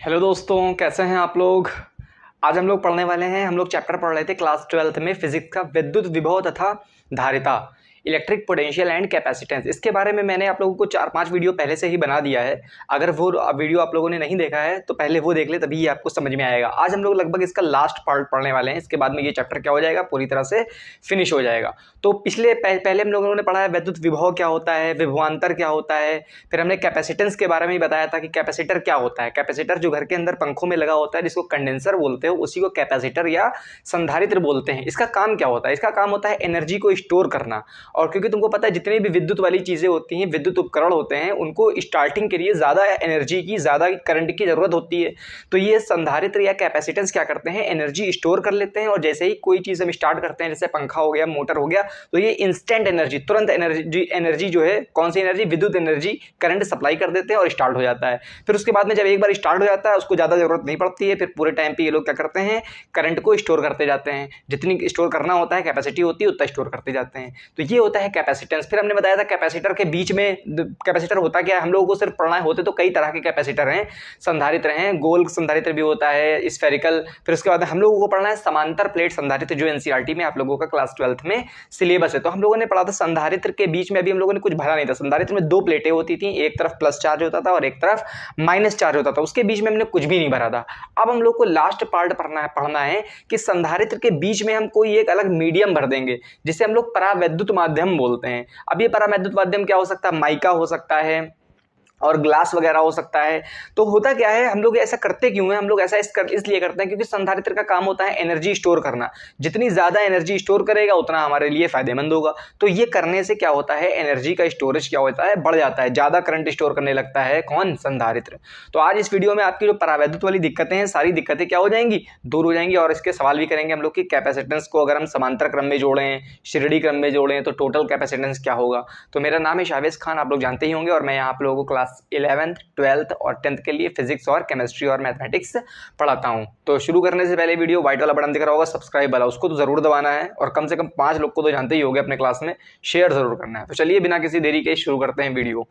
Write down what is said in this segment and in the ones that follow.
Hello दोस्तों, कैसे हैं आप लोग। आज हम लोग पढ़ने वाले हैं। हम लोग चैप्टर पढ़ रहे थे क्लास 12th में फिजिक्स का विद्युत विभव तथा धारिता, इलेक्ट्रिक पोटेंशियल एंड कैपेसिटेंस। इसके बारे में मैंने आप लोगों को 4-5 वीडियो पहले से ही बना दिया है। अगर वो वीडियो आप लोगों ने नहीं देखा है तो पहले वो देख ले, तभी ये आपको समझ में आएगा। आज हम लोग लगभग इसका लास्ट पार्ट पढ़ने वाले हैं। इसके बाद में ये चैप्टर क्या हो जाएगा, पूरी तरह से फिनिश हो जाएगा। तो पहले हम लोगों ने पढ़ा है विद्युत विभव क्या होता है, विभवांतर क्या होता है। फिर हमने कैपेसिटेंस के बारे में बताया था कि कैपेसिटर क्या होता है। कैपेसिटर जो घर के अंदर पंखों में लगा होता है, जिसको कंडेंसर बोलते हो, उसी को कैपेसिटर या संधारित्र बोलते हैं। इसका काम क्या होता है? इसका काम होता है एनर्जी को स्टोर करना। और क्योंकि तुमको पता है जितनी भी विद्युत वाली चीजें होती हैं, विद्युत उपकरण होते हैं, उनको स्टार्टिंग के लिए ज्यादा एनर्जी की, ज्यादा करंट की जरूरत होती है। तो ये संधारित्र या कैपेसिटेंस क्या करते हैं, एनर्जी स्टोर कर लेते हैं। और जैसे ही कोई चीज हम स्टार्ट करते हैं, जैसे पंखा हो गया, मोटर हो गया, तो ये इंस्टेंट एनर्जी, तुरंत एनर्जी जो है, कौन सी एनर्जी, विद्युत एनर्जी, करंट सप्लाई कर देते हैं और स्टार्ट हो जाता है। फिर उसके बाद में जब एक बार स्टार्ट हो जाता है, उसको ज्यादा जरूरत नहीं पड़ती है। फिर पूरे टाइम पे ये लोग क्या करते हैं, करंट को स्टोर करते जाते हैं। जितनी स्टोर करना होता है, कैपेसिटी होती है, उतना स्टोर करते जाते हैं। तो ये होता है कैपेसिटेंस। फिर हमने बताया था कैपेसिटर के बीच में, कैपेसिटर होता क्या है, हम लोगों को सिर्फ पढ़ना है। होते तो कई तरह के कैपेसिटर हैं, संधारित्र हैं, गोल संधारित्र भी होता है, स्फेरिकल। फिर उसके बाद हम लोगों को पढ़ना है समांतर प्लेट संधारित्र, जो एनसीईआरटी में आप लोगों का क्लास 12th में सिलेबस है। तो हम लोगों ने पढ़ा था संधारित्र के बीच में, अभी हम लोगों ने कुछ भरा नहीं था। संधारित्र में 2 प्लेटें होती थी, एक तरफ प्लस चार्ज होता था और एक तरफ माइनस चार्ज होता था। उसके बीच में हमने कुछ भी नहीं भरा था। अब हम लोग को लास्ट पार्ट पढ़ना है कि संधारित्र के बीच में हम कोई एक अलग मीडियम भर देंगे, जिसे हम लोग परावैद्युत माध्यम बोलते हैं। अब ये परावैद्युत माध्यम क्या हो सकता है, माइका हो सकता है और ग्लास वगैरह हो सकता है। तो होता क्या है, हम लोग ऐसा करते क्यों है, हम लोग ऐसा इसलिए करते हैं क्योंकि संधारित्र का काम होता है एनर्जी स्टोर करना। जितनी ज्यादा एनर्जी स्टोर करेगा, उतना हमारे लिए फायदेमंद होगा। तो ये करने से क्या होता है, एनर्जी का स्टोरेज क्या होता है, बढ़ जाता है, ज्यादा करंट स्टोर करने लगता है कौन, संधारित्र। तो आज इस वीडियो में आपकी जो परावैद्युत वाली दिक्कतें हैं, सारी दिक्कतें क्या हो जाएंगी, दूर हो जाएंगी। और इसके सवाल भी करेंगे हम लोग कि कैपेसिटेंस को अगर हम समांतर क्रम में जोड़ें, श्रेणी क्रम में जोड़ें, तो टोटल कैपेसिटेंस क्या होगा। तो मेरा नाम है शावेज खान, आप लोग जानते ही होंगे। और मैं यहाँ आप लोगों को क्लास 11th 12th और 10th के लिए फिजिक्स और केमिस्ट्री और मैथमेटिक्स पढ़ाता हूं। तो शुरू करने से पहले वीडियो व्हाइट वाला बटन दिख रहा होगा, सब्सक्राइब वाला, उसको तो जरूर दबाना है। और कम से कम 5 लोग को तो जानते ही होंगे अपने क्लास में, शेयर जरूर करना है। तो चलिए बिना किसी देरी के शुरू करते हैं वीडियो।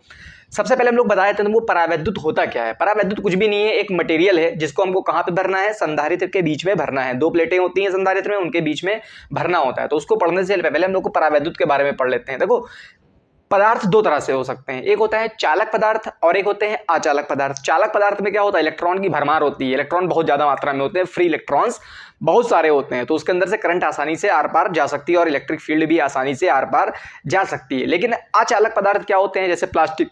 सबसे पहले हम लोग बताए थे तुमको परावैद्युत होता क्या है। परावैद्युत कुछ भी नहीं है, एक मटेरियल है जिसको हमको कहां पे भरना है, संधारित्र के बीच में भरना है। 2 प्लेटें होती हैं संधारित्र में, उनके बीच में भरना होता है। तो उसको पढ़ने से पहले हम लोग को परावैद्युत के बारे में पढ़ लेते हैं। देखो, पदार्थ 2 तरह से हो सकते हैं, एक होता है चालक पदार्थ और एक होते हैं अचालक पदार्थ। चालक पदार्थ में क्या होता है, इलेक्ट्रॉन की भरमार होती है, इलेक्ट्रॉन बहुत ज्यादा मात्रा में होते हैं, फ्री इलेक्ट्रॉन्स बहुत सारे होते हैं। तो उसके अंदर से करंट आसानी से आर पार जा सकती है और इलेक्ट्रिक फील्ड भी आसानी से आर पार जा सकती है। लेकिन अचालक पदार्थ क्या होते हैं, जैसे प्लास्टिक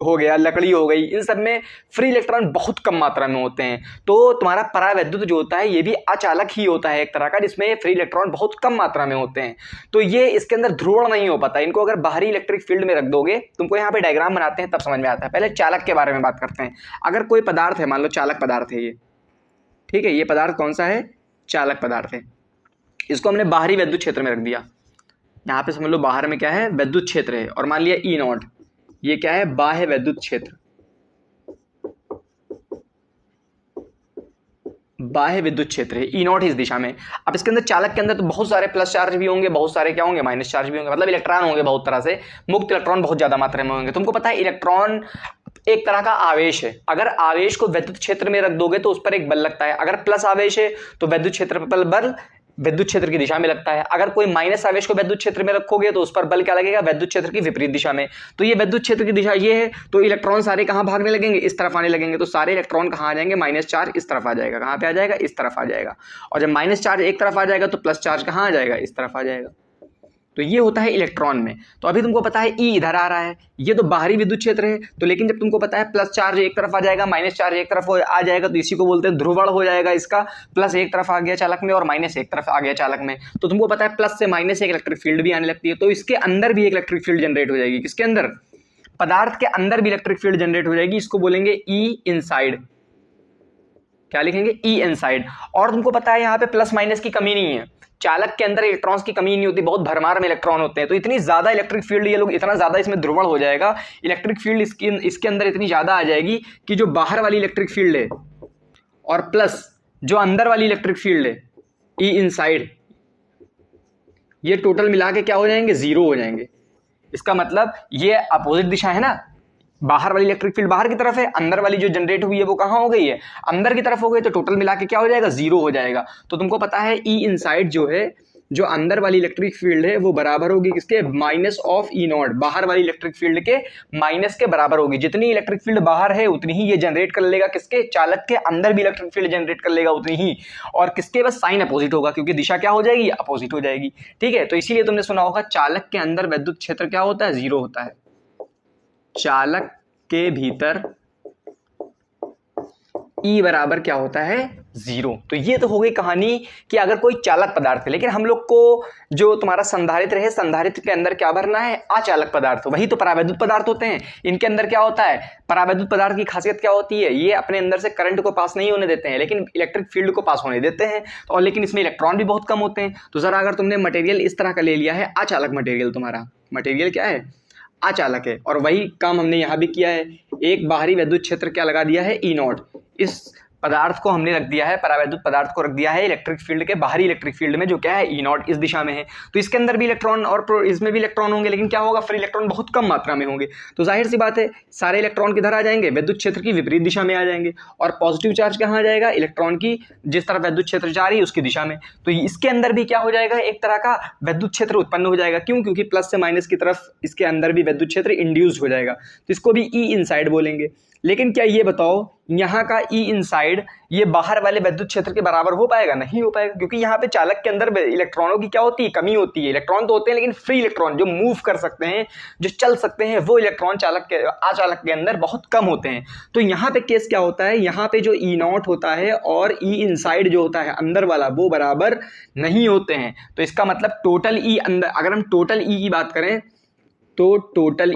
हो गया, लकड़ी हो गई, इन सब में फ्री इलेक्ट्रॉन बहुत कम मात्रा में होते हैं। तो तुम्हारा परावैद्युत जो होता है, ये भी अचालक ही होता है एक तरह का, जिसमें फ्री इलेक्ट्रॉन बहुत कम मात्रा में होते हैं। तो ये इसके अंदर ध्रुवण नहीं हो पाता। इनको अगर बाहरी इलेक्ट्रिक फील्ड में रख दोगे, तुमको यहाँ पे डायग्राम बनाते हैं तब समझ में आता है। पहले चालक के बारे में बात करते हैं। अगर कोई पदार्थ है, मान लो चालक पदार्थ है ये, ठीक है, ये पदार्थ कौन सा है, चालक पदार्थ है। इसको हमने बाहरी विद्युत क्षेत्र में रख दिया। यहाँ पे समझ लो बाहर में क्या है, विद्युत क्षेत्र है। और मान लिया E0, ये क्या है, बाह्य विद्युत क्षेत्र, बाह्य विद्युत क्षेत्र है, E0 इस दिशा में। अब इसके अंदर, चालक के अंदर तो बहुत सारे प्लस चार्ज भी होंगे, बहुत सारे क्या होंगे, माइनस चार्ज भी होंगे। मतलब इलेक्ट्रॉन होंगे बहुत तरह से, मुक्त इलेक्ट्रॉन बहुत ज्यादा मात्रा में होंगे। तुमको पता है इलेक्ट्रॉन एक तरह का आवेश है। अगर आवेश को विद्युत क्षेत्र में रख दोगे तो उस पर एक बल लगता है। अगर प्लस आवेश है तो विद्युत क्षेत्र पर बल विद्युत क्षेत्र की दिशा में लगता है। अगर कोई माइनस आवेश को विद्युत क्षेत्र में रखोगे तो उस पर बल क्या लगेगा, विद्युत क्षेत्र की विपरीत दिशा में। तो ये विद्युत क्षेत्र की दिशा ये है, तो इलेक्ट्रॉन सारे कहां भागने लगेंगे, इस तरफ आने लगेंगे। तो सारे इलेक्ट्रॉन कहां आ जाएंगे, माइनस चार्ज इस तरफ आ जाएगा। कहां पे आ जाएगा, इस तरफ आ जाएगा। और जब माइनस चार्ज एक तरफ आ जाएगा तो प्लस चार्ज कहां आ जाएगा, इस तरफ आ जाएगा। तो ये होता है इलेक्ट्रॉन में। तो अभी तुमको पता है E इधर आ रहा है, ये तो बाहरी विद्युत क्षेत्र है। तो लेकिन जब तुमको पता है प्लस चार्ज एक तरफ आ जाएगा, माइनस चार्ज एक तरफ आ जाएगा, तो इसी को बोलते हैं ध्रुवण हो जाएगा इसका। प्लस एक तरफ आ गया चालक में और माइनस एक तरफ आ गया चालक में। तो तुमको पता है प्लस से माइनस एक इलेक्ट्रिक फील्ड भी आने लगती है। तो इसके अंदर भी एक इलेक्ट्रिक फील्ड जनरेट हो जाएगी। किसके अंदर, पदार्थ के अंदर भी इलेक्ट्रिक फील्ड जनरेट हो जाएगी। इसको बोलेंगे E इनसाइड। क्या लिखेंगे, E इनसाइड। और तुमको पता है यहाँ पे प्लस माइनस की कमी नहीं है, चालक के अंदर इलेक्ट्रॉन्स की कमी नहीं होती, बहुत भरमार में इलेक्ट्रॉन होते हैं। तो इतनी ज्यादा इलेक्ट्रिक फील्ड, ये लोग इतना ज्यादा इसमें ध्रुवण हो जाएगा, इलेक्ट्रिक फील्ड इसके अंदर इतनी ज्यादा आ जाएगी कि जो बाहर वाली इलेक्ट्रिक फील्ड है और प्लस जो अंदर वाली इलेक्ट्रिक फील्ड है E इनसाइड, ये टोटल मिला के क्या हो जाएंगे, 0 हो जाएंगे। इसका मतलब ये अपोजिट दिशा है ना, बाहर वाली इलेक्ट्रिक फील्ड बाहर की तरफ है, अंदर वाली जो जनरेट हुई है वो कहाँ हो गई है, अंदर की तरफ हो गई, तो टोटल मिला के क्या हो जाएगा, जीरो हो जाएगा। तो तुमको पता है ई इनसाइड जो है, जो अंदर वाली इलेक्ट्रिक फील्ड है वो बराबर होगी किसके, माइनस ऑफ ई नॉट, बाहर वाली इलेक्ट्रिक फील्ड के माइनस के बराबर होगी। जितनी इलेक्ट्रिक फील्ड बाहर है उतनी ही ये जनरेट कर लेगा किसके, चालक के अंदर भी इलेक्ट्रिक फील्ड जनरेट कर लेगा उतनी ही, और किसके बस साइन अपोजिट होगा, क्योंकि दिशा क्या हो जाएगी, अपोजिट हो जाएगी। ठीक है, तो इसीलिए तुमने सुना होगा चालक के अंदर विद्युत क्षेत्र क्या होता है, जीरो होता है। चालक के भीतर E बराबर क्या होता है, जीरो। तो ये तो हो गई कहानी कि अगर कोई चालक पदार्थ है, लेकिन हम लोग को जो तुम्हारा संधारित्र है, संधारित्र के अंदर क्या भरना है, अचालक पदार्थ, वही तो परावैद्युत पदार्थ होते हैं। इनके अंदर क्या होता है, परावैद्युत पदार्थ की खासियत क्या होती है, ये अपने अंदर से करंट को पास नहीं होने देते हैं, लेकिन इलेक्ट्रिक फील्ड को पास होने देते हैं। और लेकिन इसमें इलेक्ट्रॉन भी बहुत कम होते हैं। तो जरा अगर तुमने मटेरियल इस तरह का ले लिया है, अचालक मटेरियल, तुम्हारा मटेरियल क्या है, अचालक है, और वही काम हमने यहां भी किया है। एक बाहरी विद्युत क्षेत्र क्या लगा दिया है, ई नॉट, इस पदार्थ को हमने रख दिया है, परावैद्युत पदार्थ को रख दिया है इलेक्ट्रिक फील्ड के बाहरी इलेक्ट्रिक फील्ड में, जो क्या है, ई नॉट इस दिशा में है। तो इसके अंदर भी इलेक्ट्रॉन और इसमें भी इलेक्ट्रॉन होंगे, लेकिन क्या होगा, फ्री इलेक्ट्रॉन बहुत कम मात्रा में होंगे। तो जाहिर सी बात है सारे इलेक्ट्रॉन किधर आ जाएंगे, विद्युत क्षेत्र की विपरीत दिशा में आ जाएंगे, और पॉजिटिव चार्ज कहाँ आ जाएगा, इलेक्ट्रॉन की जिस तरफ विद्युत क्षेत्र जा रही है उसकी दिशा में। तो इसके अंदर भी क्या हो जाएगा, एक तरह का विद्युत क्षेत्र उत्पन्न हो जाएगा। क्यों, क्योंकि प्लस से माइनस की तरफ इसके अंदर भी विद्युत क्षेत्र इंड्यूस्ड हो जाएगा। तो इसको भी ई इनसाइड बोलेंगे। लेकिन क्या ये बताओ, यहाँ का ई इनसाइड ये बाहर वाले विद्युत क्षेत्र के बराबर हो पाएगा, नहीं हो पाएगा, क्योंकि यहाँ पे चालक के अंदर इलेक्ट्रॉनों की क्या होती है, कमी होती है। इलेक्ट्रॉन तो होते हैं, लेकिन फ्री इलेक्ट्रॉन जो मूव कर सकते हैं, जो चल सकते हैं, वो इलेक्ट्रॉन चालक के अचालक के अंदर बहुत कम होते हैं। तो यहाँ पे केस क्या होता है, यहाँ पे जो ई नॉट होता है और ई इनसाइड जो होता है अंदर वाला, वो बराबर नहीं होते हैं। तो इसका मतलब टोटल ई अंदर, अगर हम टोटल ई की बात करें तो टोटल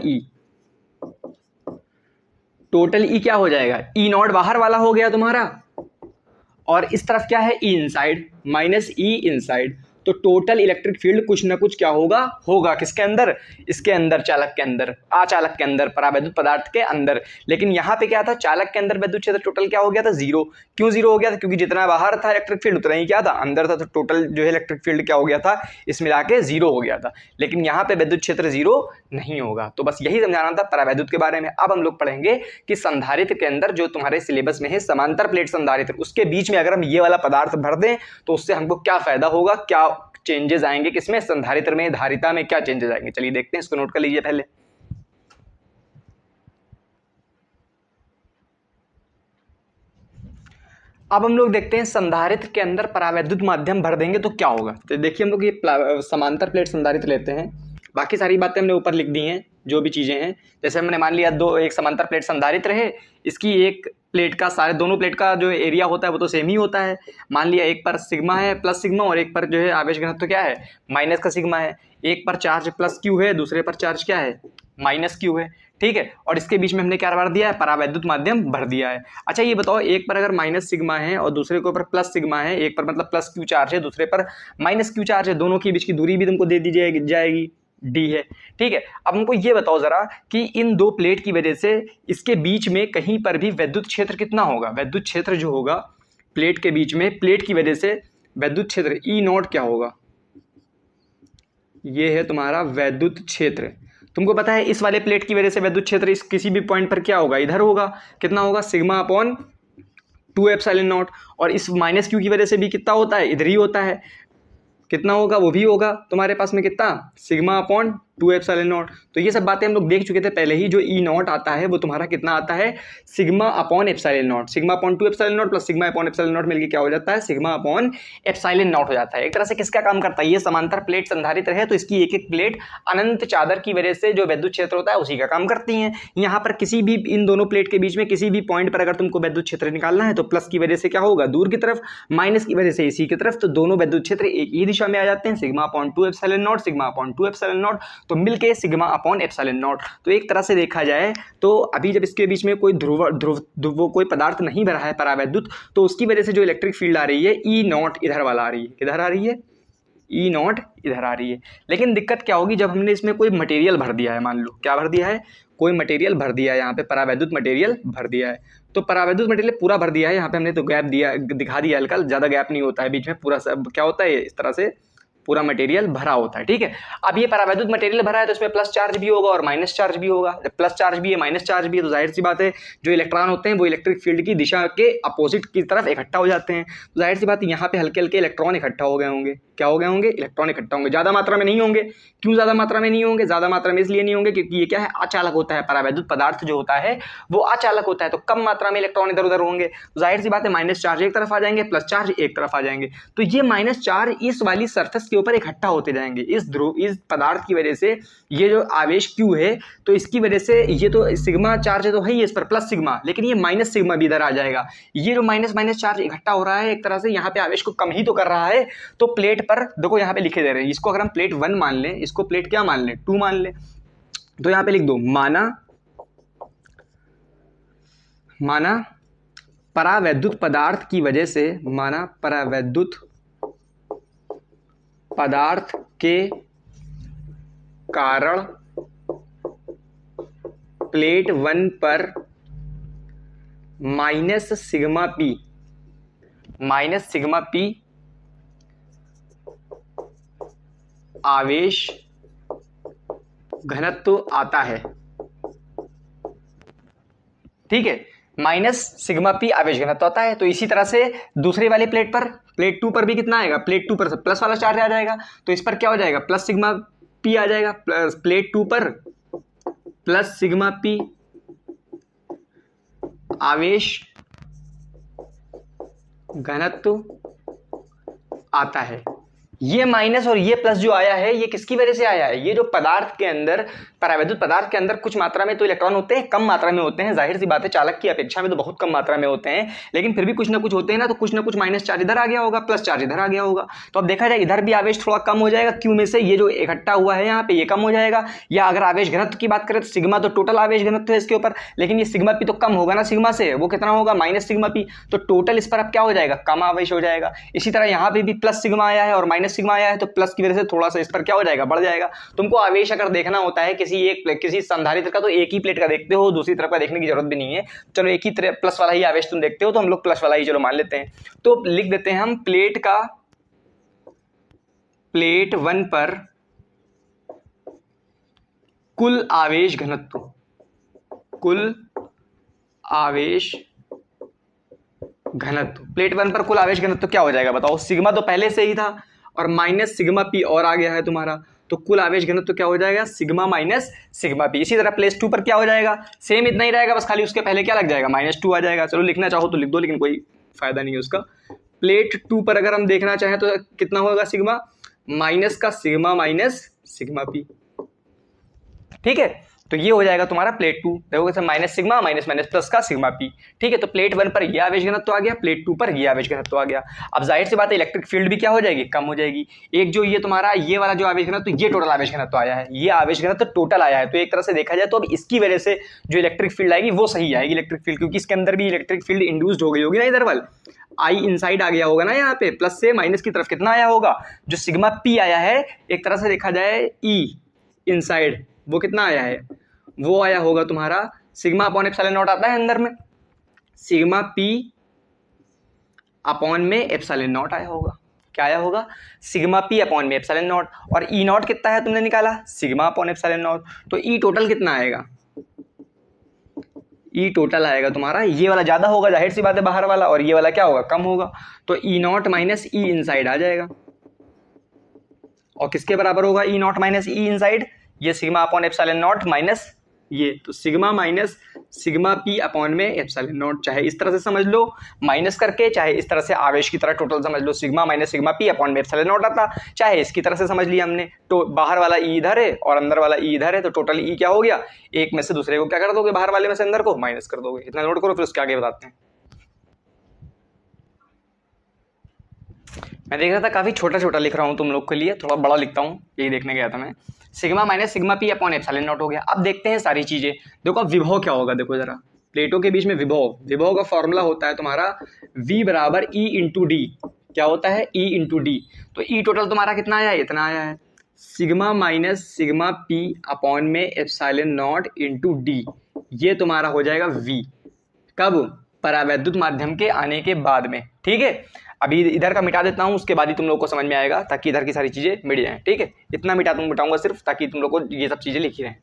ई क्या हो जाएगा, ई नॉट बाहर वाला हो गया तुम्हारा, और इस तरफ क्या है, ई इनसाइड माइनस ई इनसाइड। तो टोटल इलेक्ट्रिक फील्ड कुछ ना कुछ क्या होगा किसके अंदर, इसके अंदर, चालक के अंदर, अचालक के अंदर, परावैद्युत पदार्थ के अंदर। लेकिन यहाँ पे क्या था, चालक के अंदर विद्युत क्षेत्र टोटल क्या हो गया था, जीरो। क्यों जीरो हो गया था, क्योंकि जितना बाहर था इलेक्ट्रिक फील्ड उतना ही क्या था, अंदर था। तो टोटल जो है इलेक्ट्रिक फील्ड क्या हो गया था, इस मिला के जीरो हो गया था। लेकिन यहाँ पे विद्युत क्षेत्र जीरो नहीं होगा। तो बस यही समझाना था परावैद्युत के बारे में। अब हम लोग पढ़ेंगे कि संधारित्र के अंदर, जो तुम्हारे सिलेबस में है समांतर प्लेट संधारित्र, उसके बीच में अगर हम ये वाला पदार्थ भर दें तो उससे हमको क्या फायदा होगा, क्या चेंजेस आएंगे, किसमें, संधारित्र में, धारिता में क्या चेंजेस आएंगे। चलिए देखते हैं, इसको नोट कर लीजिए पहले। अब हम लोग देखते हैं संधारित्र के अंदर परावैद्युत माध्यम भर देंगे तो क्या होगा। तो देखिए हम लोग ये समांतर प्लेट संधारित्र लेते हैं, बाकी सारी बातें हमने ऊपर लिख दी हैं, जो भी चीजें हैं। जैसे हमने मान लिया एक समांतर प्लेट संधारित्र है, इसकी एक प्लेट का, सारे दोनों प्लेट का जो एरिया होता है वो तो सेम ही होता है। मान लिया एक पर सिग्मा है प्लस सिग्मा, और एक पर जो है आवेश घनत्व क्या है, माइनस का सिग्मा है। एक पर चार्ज प्लस क्यू है, दूसरे पर चार्ज क्या है, माइनस क्यू है। ठीक है, और इसके बीच में हमने क्या भर दिया है, परावैद्युत माध्यम भर दिया है। अच्छा ये बताओ, एक पर अगर माइनस सिग्मा है और दूसरे के ऊपर प्लस सिग्मा है, एक पर मतलब प्लस क्यू चार्ज है, दूसरे पर माइनस क्यू चार्ज है, दोनों के बीच की दूरी भी तुमको दे दी जाएगी, डी है। ठीक है, अब हमको ये बताओ जरा कि इन दो प्लेट की वजह से इसके बीच में कहीं पर भी विद्युत क्षेत्र कितना होगा। विद्युत क्षेत्र जो होगा प्लेट के बीच में, प्लेट की वजह से विद्युत क्षेत्र ई नॉट क्या होगा, ये है तुम्हारा विद्युत क्षेत्र। तुमको पता है इस वाले प्लेट की वजह से विद्युत क्षेत्र इस किसी भी पॉइंट पर क्या होगा, इधर होगा। कितना होगा, सिग्मा अपॉन 2 एप्सिलॉन नॉट। और इस माइनस क्यू की वजह से भी कितना होता है, इधर ही होता है। कितना होगा, वो भी होगा तुम्हारे पास में कितना, सिग्मा अपॉन 2 एप्सिलॉन नॉट। तो ये सब बातें हम लोग देख चुके थे पहले ही। जो ई नॉट आता है वो तुम्हारा कितना आता है, sigma upon epsilon not. Sigma upon 2 epsilon not plus sigma upon epsilon not मिलकर क्या हो जाता है, सिग्मा अपॉन एप्सिलॉन नॉट हो जाता है। एक तरह से किसका काम करता है, ये समांतर प्लेट संधारित्र है, तो इसकी एक एक प्लेट अनंत चादर की वजह से जो विद्युत क्षेत्र होता है उसी का काम करती है। यहाँ पर किसी भी इन दोनों प्लेट के बीच में किसी भी पॉइंट पर अगर तुमको विद्युत क्षेत्र निकालना है तो प्लस की वजह से क्या होगा, दूर की तरफ, माइनस की वजह से इसी की तरफ। तो दोनों विद्युत क्षेत्र एक ही दिशा में आ जाते हैं, sigma upon 2 epsilon not, sigma upon 2 epsilon not, तो मिलके सिग्मा अपॉन एप्सिलॉन नॉट। तो एक तरह से देखा जाए तो अभी जब इसके बीच में कोई ध्रुव कोई पदार्थ नहीं भरा है परावैद्युत, तो उसकी वजह से जो इलेक्ट्रिक फील्ड आ रही है ई नॉट इधर वाला आ रही है। किधर आ रही है, ई नॉट इधर आ रही है। लेकिन दिक्कत क्या होगी, जब हमने इसमें कोई मटेरियल भर दिया है, मान लो क्या भर दिया है, कोई मटेरियल भर दिया है, यहाँ पे परावैद्युत मटेरियल भर दिया है। तो परावैद्युत मटेरियल पूरा भर दिया है, यहाँ पे हमने तो गैप दिया, दिखा दिया हल्का, ज़्यादा गैप नहीं होता है बीच में, पूरा सब क्या होता है इस तरह से पूरा मटेरियल भरा होता है। ठीक है, अब ये परावैद्युत मटेरियल भरा है तो इसमें प्लस चार्ज भी होगा और माइनस चार्ज भी होगा। जब प्लस चार्ज भी है माइनस चार्ज भी है तो जाहिर सी बात है जो इलेक्ट्रॉन होते हैं वो इलेक्ट्रिक फील्ड की दिशा के अपोजिट की तरफ इकट्ठा हो जाते हैं। तो जाहिर सी बात है यहाँ पे हल्के हल्के इलेक्ट्रॉन इकट्ठा हो गए होंगे। क्या हो गए होंगे? इलेक्ट्रॉन इकट्ठा होंगे। ज़्यादा मात्रा में नहीं होंगे। क्यों ज़्यादा मात्रा में नहीं होंगे? ज़्यादा मात्रा में इसलिए नहीं होंगे क्योंकि ये क्या है, अचालक होता है। परावैद्युत पदार्थ जो होता है वो अचालक होता है, तो कम मात्रा में इलेक्ट्रॉन इधर उधर होंगे। जाहिर सी बात है माइनस चार्ज एक तरफ आ जाएंगे, प्लस चार्ज एक तरफ आ जाएंगे। तो ये माइनस चार्ज इस वाली सरफेस के ऊपर इकट्ठा होते जाएंगे। इस पदार्थ की वजह से ये जो आवेश Q है तो इसकी वजह से ये तो सिग्मा चार्ज है तो है ही इस पर प्लस सिग्मा, लेकिन ये माइनस सिग्मा भी इधर आ जाएगा। ये जो माइनस माइनस चार्ज इकट्ठा हो रहा है एक तरह से यहाँ पे आवेश को कम ही तो कर रहा है। तो प्लेट पर देखो यहाँ पे लिखे दे रहे हैं, इसको अगर हम प्लेट 1 मान लें, इसको प्लेट क्या मान लें, 2 मान लें, तो यहाँ पे लिख दो माना परावैद्युत पदार्थ की वजह से, माना परावैद्युत पदार्थ के कारण प्लेट 1 पर माइनस सिग्मा पी आवेश घनत्व आता है। ठीक है, माइनस सिग्मा पी आवेश घनत्व आता है। तो इसी तरह से दूसरी वाली प्लेट पर, प्लेट 2 पर भी कितना आएगा, प्लेट 2 पर प्लस वाला चार्ज आ जाएगा तो इस पर क्या हो जाएगा, प्लस सिग्मा पी आ जाएगा। प्लेट 2 पर प्लस सिग्मा पी आवेश घनत्व आता है। ये माइनस और ये प्लस जो आया है ये किसकी वजह से आया है, ये जो पदार्थ के अंदर, परावैद्युत पदार्थ के अंदर कुछ मात्रा में तो इलेक्ट्रॉन होते हैं, कम मात्रा में होते हैं, जाहिर सी बात है चालक की अपेक्षा में तो बहुत कम मात्रा में होते हैं, लेकिन फिर भी कुछ ना कुछ होते हैं ना, तो कुछ ना कुछ माइनस चार्ज इधर आ गया होगा, प्लस चार्ज इधर आ गया होगा। तो अब देखा जाए इधर भी आवेश थोड़ा कम हो जाएगा क्यू में से, ये जो इकट्ठा हुआ है यहाँ पे ये कम हो जाएगा। या अगर आवेश घनत्व की बात करें तो सिग्मा तो टोटल आवेश घनत्व है इसके ऊपर, लेकिन ये सिग्मा पी तो कम होगा ना सिग्मा से, वो कितना होगा, माइनस सिग्मा पी। तो टोटल इस पर अब क्या हो जाएगा, कम आवेश हो जाएगा। इसी तरह यहाँ पे भी प्लस सिग्मा आया है और माइनस सिग्मा आया है तो प्लस की वजह से थोड़ा सा इस पर क्या हो जाएगा, बढ़ जाएगा। तुमको आवेश अगर देखना होता है किसी संधारित्र का तो एक ही प्लेट का देखते हो, दूसरी तरफ का देखने की जरूरत भी नहीं है। चलो एक ही प्लस वाला ही आवेश तुम देखते हो तो हम लोग प्लस वाला ही चलो मान लेते हैं। तो लिख देते हैं हम प्लेट 1 पर कुल आवेश घनत्व, प्लेट 1 पर कुल आवेश घनत्व क्या हो जाएगा बताओ, सिग्मा तो पहले से ही था और माइनस सिग्मा पी और आ गया है तुम्हारा, तो कुल आवेश घनत्व क्या हो जाएगा, सिग्मा माइनस सिग्मा पी। इसी तरह प्लेट 2 पर क्या हो जाएगा, सेम इतना ही रहेगा, बस खाली उसके पहले क्या लग जाएगा, -2 आ जाएगा। चलो लिखना चाहो तो लिख दो, लेकिन कोई फायदा नहीं है उसका। प्लेट 2 पर अगर हम देखना चाहें तो कितना होगा, सिग्मा माइनस का सिग्मा माइनस सिग्मा पी। ठीक है, तो ये हो जाएगा तुम्हारा प्लेट 2, देखोगे sir minus sigma minus minus plus का सिग्मा पी। ठीक है, तो प्लेट 1 पर ये आवेश घनत्व आ गया, प्लेट 2 पर ये आवेश घनत्व आ गया। अब जाहिर सी बात है इलेक्ट्रिक फील्ड भी क्या हो जाएगी, कम हो जाएगी। एक जो ये तुम्हारा ये वाला जो आवेश घनत्व, ये टोटल आवेश घनत्व आया है, ये आवेश घनत्व टोटल आया है, तो एक तरह से देखा जाए तो अब इसकी वजह से जो इलेक्ट्रिक फील्ड आएगी वो सही आएगी इलेक्ट्रिक फील्ड, क्योंकि इसके अंदर भी इलेक्ट्रिक फील्ड इंड्यूस्ड हो गई होगी ना, इधर वाल आई इनसाइड आ गया होगा ना, यहाँ पे प्लस से माइनस की तरफ कितना आया होगा, जो सिग्मा पी आया है एक तरह से देखा जाए ई इनसाइड वो कितना आया है, वो आया होगा तुम्हारा सिग्मा अपॉन एप्सिलॉन नॉट आता है अंदर में, सिग्मा पी अपॉन में एप्सिलॉन नॉट आया होगा। क्या आया होगा, सिग्मा पी अपॉन में एप्सिलॉन नॉट, और ई नॉट कितना है तुमने निकाला, सिग्मा अपॉन एप्सिलॉन नॉट, तो ई टोटल कितना आएगा, ई टोटल आएगा तुम्हारा, ये वाला ज्यादा होगा जाहिर सी बात है बाहर वाला, और ये वाला क्या होगा, कम होगा, तो ई नॉट माइनस ई इनसाइड आ जाएगा। और किसके बराबर होगा ई नॉट माइनस ई इनसाइड, ये sigma upon epsilon not minus ये, तो sigma minus sigma P upon में एप्सिलॉन नॉट, चाहे इस तरह से समझ लो माइनस करके, चाहे इस तरह से आवेश की तरह टोटल समझ लो, sigma minus sigma P upon में एप्सिलॉन नॉट आता, चाहे इसकी तरह से समझ लिया हमने, तो बाहर वाला ई इधर है और अंदर वाला ई इधर है, तो टोटल ई क्या हो गया, एक में से दूसरे को क्या कर दोगे, बाहर वाले में से अंदर को माइनस कर दोगे। इतना नोट करो, फिर उसके आगे बताते हैं। मैं देख रहा था काफी छोटा छोटा लिख रहा हूँ तुम लोग के लिए, थोड़ा बड़ा लिखता हूँ, यही देखने गया था मैं। Sigma minus sigma P upon epsilon not हो गया। अब देखते हैं सारी चीजें, देखो अब विभव क्या होगा, देखो जरा प्लेटों के बीच में विभव का फॉर्मूला होता है तुम्हारा V बराबर E इंटू डी। क्या होता है, E इंटू डी। तो E टोटल तुम्हारा कितना आया है, इतना आया है, sigma minus sigma P upon में एप्सिलॉन नॉट इंटू डी, ये तुम्हारा हो जाएगा V। कब, परावैद्युत माध्यम के आने के बाद में। ठीक है, अभी इधर का मिटा देता हूँ, उसके बाद ही तुम लोग को समझ में आएगा, ताकि इधर की सारी चीज़ें मिट जाएँ। ठीक है, इतना मिटाऊंगा सिर्फ, ताकि तुम लोग को ये सब चीज़ें लिखी रहें।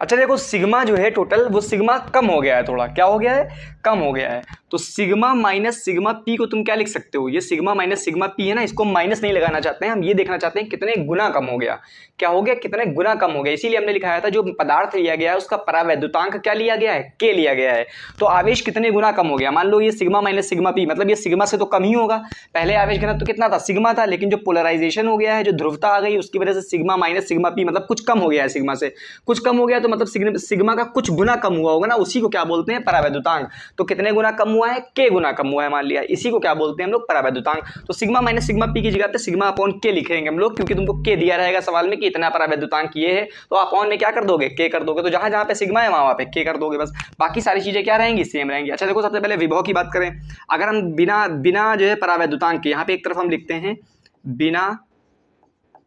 अच्छा देखो, सिग्मा जो है टोटल, वो सिग्मा कम हो गया है थोड़ा। क्या हो गया है? कम हो गया है। तो सिग्मा माइनस सिग्मा पी को तुम क्या लिख सकते हो? ये सिग्मा माइनस सिग्मा पी है ना, इसको माइनस नहीं लगाना चाहते हैं हम, ये देखना चाहते हैं कितने गुना कम हो गया। क्या हो गया? कितने गुना कम हो गया। इसीलिए हमने लिखाया था जो पदार्थ लिया गया है उसका परावैद्युतांक क्या लिया गया है? के लिया गया है। तो आवेश कितने गुना कम हो गया? मान लो ये सिग्मा माइनस सिग्मा पी, मतलब ये सिग्मा से तो कम ही होगा। पहले आवेश घनत्व तो कितना था? सिग्मा था, लेकिन जो पोलराइजेशन हो गया है, जो ध्रुवता आ गई, उसकी वजह से सिग्मा माइनस सिग्मा पी मतलब कुछ कम हो गया है। सिग्मा से कुछ कम हो गया तो मतलब सिग्मा का कुछ गुना कम हुआ होगा ना, उसी को क्या बोलते हैं? परावैद्युतांक। तो कितने गुना कम हुआ है? के गुना कम हुआ है मान लिया, इसी को क्या बोलते हैं हम लोग? परावैद्युतांक। तो सिग्मा माइनस सिग्मा पी की जगह पे सिग्मा अपॉन के लिखेंगे हम लोग, क्योंकि तुमको के दिया रहेगा सवाल में कि इतना परावैद्युतांक ये है, तो अपॉन में क्या कर दोगे? के कर दोगे। तो जहां जहां पे सिग्मा है वहां पे के कर दोगे बस, बाकी सारी चीजें क्या रहेंगी? सेम रहेंगी। अच्छा देखो, सबसे पहले विभव की बात करें। अगर हम बिना जो है परावैद्युतांक के, यहाँ पे एक तरफ हम लिखते हैं बिना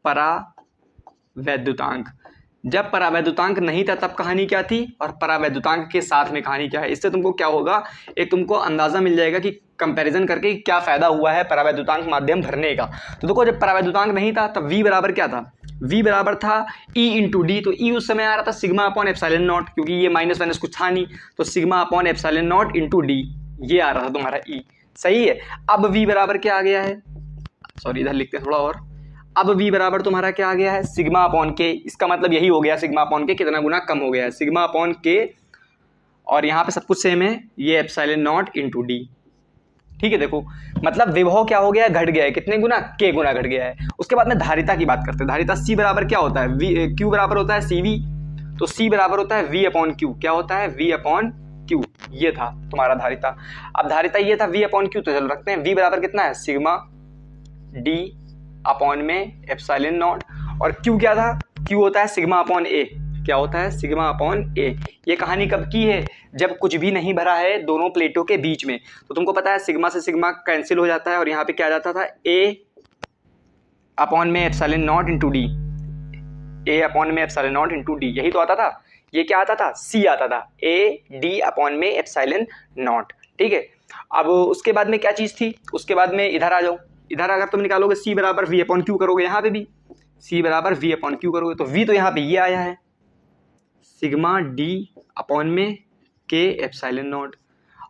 परावैद्युतांक। जब परावैद्युतांक नहीं था तब कहानी क्या थी, और परावैद्युतांक के साथ में कहानी क्या है। इससे तुमको क्या होगा, एक तुमको अंदाजा मिल जाएगा कि कंपैरिजन करके क्या फायदा हुआ है परावैद्युतांक माध्यम भरने का। तो देखो, जब परावैद्युतांक नहीं था तब v बराबर क्या था? v बराबर था E इंटू डी। तो E उस समय आ रहा था सिग्मा अपॉन एप्सिलॉन नॉट, क्योंकि ये माइनस माइनस कुछ था नहीं, तो sigma upon epsilon not into D, ये आ रहा था तुम्हारा E। सही है। अब v बराबर क्या आ गया है? सॉरी, इधर लिखते हैं थोड़ा और। अब v बराबर तुम्हारा क्या आ गया है? सिग्मा अपॉन के। इसका मतलब यही हो गया, सिग्मा अपॉन के कितना गुना कम हो गया है? सिग्मा अपॉन के, और यहाँ पे सब कुछ सेम है, ये एप्सिलॉन नॉट इंटू डी। ठीक है, देखो मतलब विभव क्या हो गया है? घट गया है। कितने गुना? के गुना घट गया है। उसके बाद में धारिता की बात करते हैं। धारिता C बराबर क्या होता है? Q बराबर होता है CV। तो C बराबर होता है V अपॉन Q। क्या होता है? V upon Q। ये था तुम्हारा धारिता। अब धारिता ये था V अपॉन Q, तो चलो रखते हैं V बराबर कितना है? सिग्मा D अपॉन में एप्सिलॉन नॉट। और Q क्या था? Q होता है सिग्मा अपॉन A। क्या होता है? सिग्मा अपॉन ए। ये कहानी कब की है? जब कुछ भी नहीं भरा है दोनों प्लेटों के बीच में। तो तुमको पता है सिग्मा से सिग्मा कैंसिल हो जाता है, और यहाँ पे क्या आ जाता था? ए अपॉन में epsilon not into D. A upon में एप्सिलॉन नॉट इंटू डी, यही तो आता था। ये क्या आता था? सी आता था, ए डी अपॉन में एप्सिलॉन नॉट। ठीक है। अब उसके बाद में क्या चीज़ थी? उसके बाद में इधर आ जाओ। इधर अगर तुम निकालोगे सी बराबर वी अपॉन क्यू करोगे, यहाँ पे भी सी बराबर वी अपॉन क्यू करोगे, तो वी तो यहाँ पे ये आया है सिग्मा डी अपॉन में के एप्सिलॉन नॉट।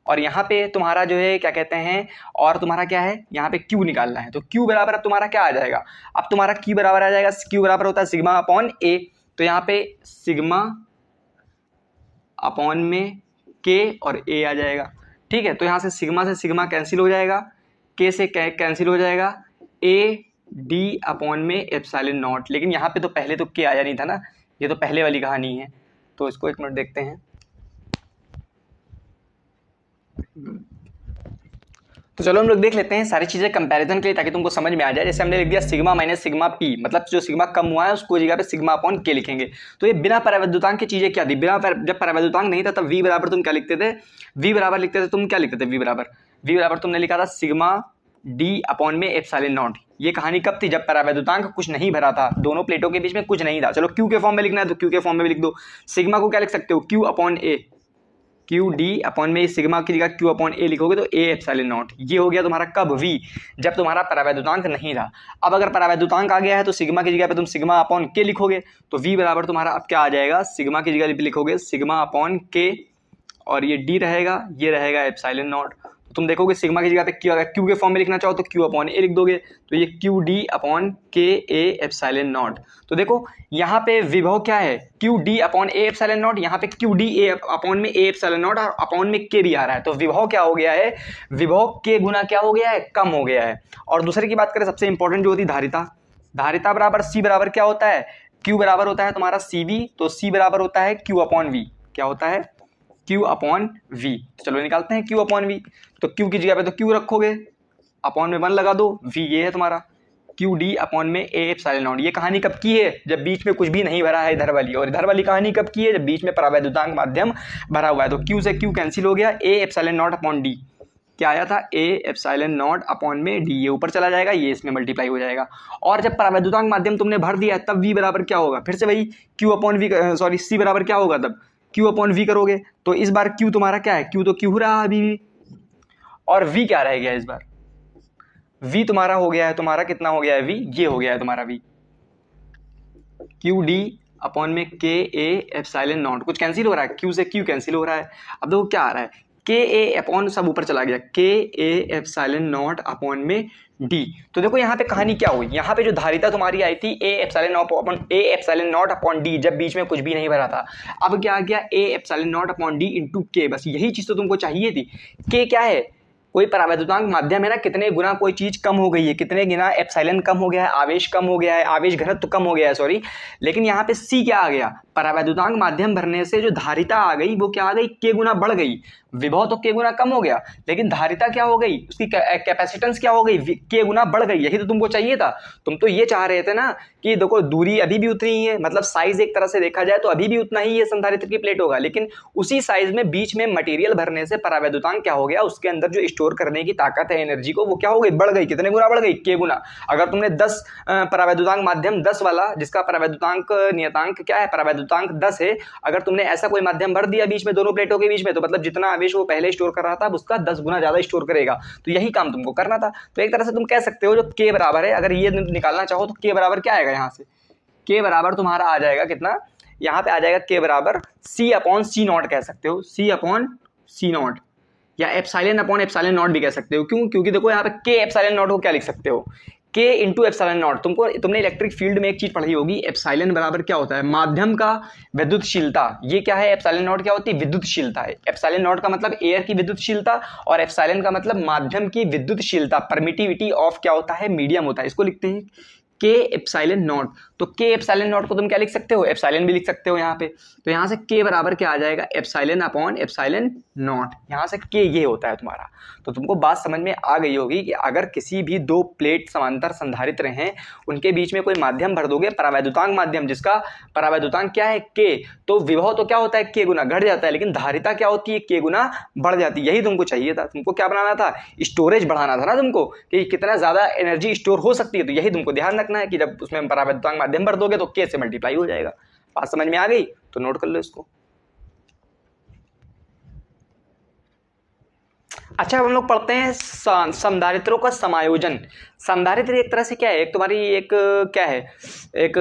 और यहाँ पे तुम्हारा जो है क्या कहते हैं, और तुम्हारा क्या है, यहाँ पे Q निकालना है। तो Q बराबर अब तुम्हारा क्या आ जाएगा? अब तुम्हारा Q बराबर आ जाएगा, Q बराबर होता है सिग्मा अपॉन A। तो यहाँ पे सिग्मा अपॉन में K और A आ जाएगा। ठीक है, तो यहाँ से सिग्मा कैंसिल हो जाएगा, K से कैंसिल हो जाएगा, A D अपॉन में एप्सिलॉन नॉट। लेकिन यहाँ पे तो पहले तो K आया नहीं था ना, ये तो पहले वाली कहानी है। तो इसको एक मिनट देखते हैं। तो चलो हम लोग देख लेते हैं सारी चीज़ें कंपैरिजन के लिए, ताकि तुमको समझ में आ जाए। जैसे हमने लिख दिया सिग्मा माइनस सिग्मा पी, मतलब जो सिग्मा कम हुआ है उसको जगह पे सिग्मा अपॉन के लिखेंगे। तो ये बिना परावैद्युतांक की चीज़ें क्या थी? जब परावैद्युतांक नहीं था तब वी बराबर तुम क्या लिखते थे? वी बराबर लिखते थे तुम क्या लिखते थे? वी बराबर तुमने लिखा था सिग्मा डी अपॉन में एप्सिलॉन नॉट। ये कहानी कब थी? जब परावैद्युतांक कुछ नहीं भरा था, दोनों प्लेटों के बीच में कुछ नहीं था। चलो क्यू के फॉर्म में लिखना है तो क्यू के फॉर्म में भी लिख दो। सिग्मा को क्या लिख सकते हो? क्यू अपॉन ए, क्यू डी अपॉन में सिग्मा की जगह क्यू अपॉन ए लिखोगे तो ए एप्सिलॉन नॉट। ये हो गया तुम्हारा कब? वी, जब तुम्हारा परावैद्युतांक नहीं था। अब अगर परावैद्युतांक आ गया है तो सिग्मा की जगह पे तुम सिग्मा अपॉन के लिखोगे, तो वी बराबर तुम्हारा अब क्या आ जाएगा? सिग्मा की जगह लिखोगे सिग्मा अपॉन के, और ये डी रहेगा, ये रहेगा एप्सिलॉन नॉट। तो तुम देखोगे सिग्मा की जगह पे क्यू, अगर क्यू के फॉर्म में लिखना चाहो तो क्यू अपॉन ए लिख दोगे, तो ये क्यू डी अपॉन के ए एप्सिलॉन नॉट। तो देखो यहाँ पे विभव क्या है? Q D upon A epsilon not, यहाँ पे क्यू डी ए अपॉन में ए एप्सिलॉन नॉट, और अपॉन में के भी आ रहा है। तो विभव क्या हो गया है? विभव के गुना क्या हो गया है? कम हो गया है। और दूसरे की बात करें, सबसे इंपॉर्टेंट जो होती है धारिता। धारिता बराबर सी बराबर क्या होता है? क्यू बराबर होता है तुम्हारा सी वी, तो सी बराबर होता है क्यू अपॉन वी। क्या होता है? Q upon V. चलो निकालते हैं Q अपॉन वी। तो Q की जगह पे तो Q रखोगे, अपॉन में 1 लगा दो, V ये है तुम्हारा क्यू डी अपॉन में ए एप्सिलॉन नॉट। ये कहानी कब की है? जब बीच में कुछ भी नहीं भरा है इधर वाली। और इधर वाली कहानी कब की है? जब बीच में परावैद्युतांक माध्यम भरा हुआ है। तो Q से Q कैंसिल हो गया, A epsilon not upon D. क्या आया था? ए एप्सिलॉन नॉट अपॉन में डी। ये ऊपर चला जाएगा, ये इसमें मल्टीप्लाई हो जाएगा। और जब परावैद्युतांक माध्यम तुमने भर दिया तब V बराबर क्या होगा? फिर से वही Q upon V, sorry C बराबर क्या होगा तब? Q अपॉन V करोगे तो इस बार Q तुम्हारा क्या है, Q तो Q रहा अभी भी, और V क्या रह गया इस बार, V तुम्हारा हो गया है, तुम्हारा कितना हो गया है V, ये हो गया है तुम्हारा V, QD अपॉन में KA एप्सिलॉन नॉट, कुछ कैंसिल हो रहा है, Q से Q कैंसिल हो रहा है। अब देखो क्या आ रहा है, KA अपॉन सब ऊपर चला गया, KA एप्सिलॉन नॉट अपॉन में D। तो देखो यहाँ पे कहानी क्या हुई, यहाँ पे जो धारिता तुम्हारी आई थी A epsilon not upon D, जब बीच में कुछ भी नहीं भरा था। अब क्या आ गया A epsilon not upon D into K, बस यही चीज़ तो तुमको चाहिए थी। K क्या है, कोई परावैद्युतांक माध्यम है ना, कितने गुना कोई चीज कम हो गई है, कितने गुना एप्सिलॉन कम हो गया है, आवेश कम हो गया है, आवेश घनत्व तो कम हो गया है, सॉरी। लेकिन यहाँ पे C क्या आ गया, परावैद्युतांक माध्यम भरने से जो धारिता आ गई वो क्या आ गई, K गुना बढ़ गई। विभव तो K गुना कम हो गया, लेकिन धारिता क्या हो गई, उसकी कैपेसिटेंस क्या हो गई, K गुना बढ़ गई। यही तो तुमको चाहिए था, तुम तो ये चाह रहे थे ना कि देखो दूरी अभी भी उतनी ही है, मतलब साइज एक तरह से देखा जाए तो अभी भी उतना ही है संधारित्र की प्लेट होगा, लेकिन उसी साइज में बीच में मटेरियल भरने से परावैद्युतांक क्या हो गया, उसके अंदर जो स्टोर करने की ताकत है एनर्जी को, वो क्या हो गई, बढ़ गई। कितने गुना बढ़ गई, K गुना। अगर तुमने 10 परावैद्युतांक माध्यम 10 वाला, जिसका परावैद्युतांक नियतांक क्या है, परावैद्युतांक 10 है, अगर तुमने ऐसा कोई माध्यम भर दिया बीच में, दोनों प्लेटों के बीच में, तो मतलब जितना आवेश वो पहले स्टोर कर रहा था उसका 10 गुना ज्यादा स्टोर करेगा। तो यही काम तुमको करना था। तो एक तरह से तुम कह सकते हो जो K बराबर है, अगर ये निकालना चाहो तो K बराबर क्या आएगा, यहाँ से K बराबर तुम्हारा आ जाएगा कितना, यहाँ पे आ जाएगा K बराबर C अपॉन C नॉट कह सकते हो, C अपॉन C नॉट, या एप्सिलॉन अपॉन एप्सिलॉन नॉट भी कह सकते हो। क्यों, क्योंकि देखो यहाँ पे K एप्सिलॉन नॉट को क्या लिख सकते हो, K इंटू एप्सिलॉन नॉट। तुमने इलेक्ट्रिक फील्ड में एक चीज पढ़ी होगी, एप्सिलॉन बराबर क्या होता है, माध्यम का विद्युतशीलता। ये क्या है, एप्सिलॉन नॉट क्या होती है, विद्युतशीलता है। एप्सिलॉन नॉट का मतलब एयर की विद्युतशीलता, और एप्सिलॉन का मतलब माध्यम की विद्युतशीलता, परमिटिविटी ऑफ क्या होता है, मीडियम होता है। इसको लिखते हैं K एप्सिलॉन नॉट। तो K एप्सिलॉन नॉट को तुम क्या लिख सकते हो, एप्सिलॉन भी लिख सकते हो यहाँ पे। तो यहाँ से K बराबर क्या आ जाएगा, एप्सिलॉन अपॉन एप्सिलॉन नॉट। यहाँ से K ये होता है तुम्हारा। तो तुमको बात समझ में आ गई होगी कि अगर किसी भी दो प्लेट समांतर संधारित्र हैं, उनके बीच में कोई माध्यम भर दोगे, परावैद्युतांक माध्यम, जिसका परावैद्युतांक क्या है K, तो विभव तो क्या होता है, K गुना घट जाता है, लेकिन धारिता क्या होती है, K गुना बढ़ जाती है। यही तुमको चाहिए था। तुमको क्या बनाना था, स्टोरेज बढ़ाना था ना तुमको, कि कितना ज्यादा एनर्जी स्टोर हो सकती है। तो यही तुमको ध्यान रखना है कि जब उसमें परावैद्युतांक माध्यम भर दोगे तो K से मल्टीप्लाई हो जाएगा। बात समझ में आ गई, तो नोट कर लो इसको। अच्छा, हम लोग पढ़ते हैं संधारित्रों का समायोजन। संधारित्र एक तरह से क्या है, एक तुम्हारी एक क्या है, एक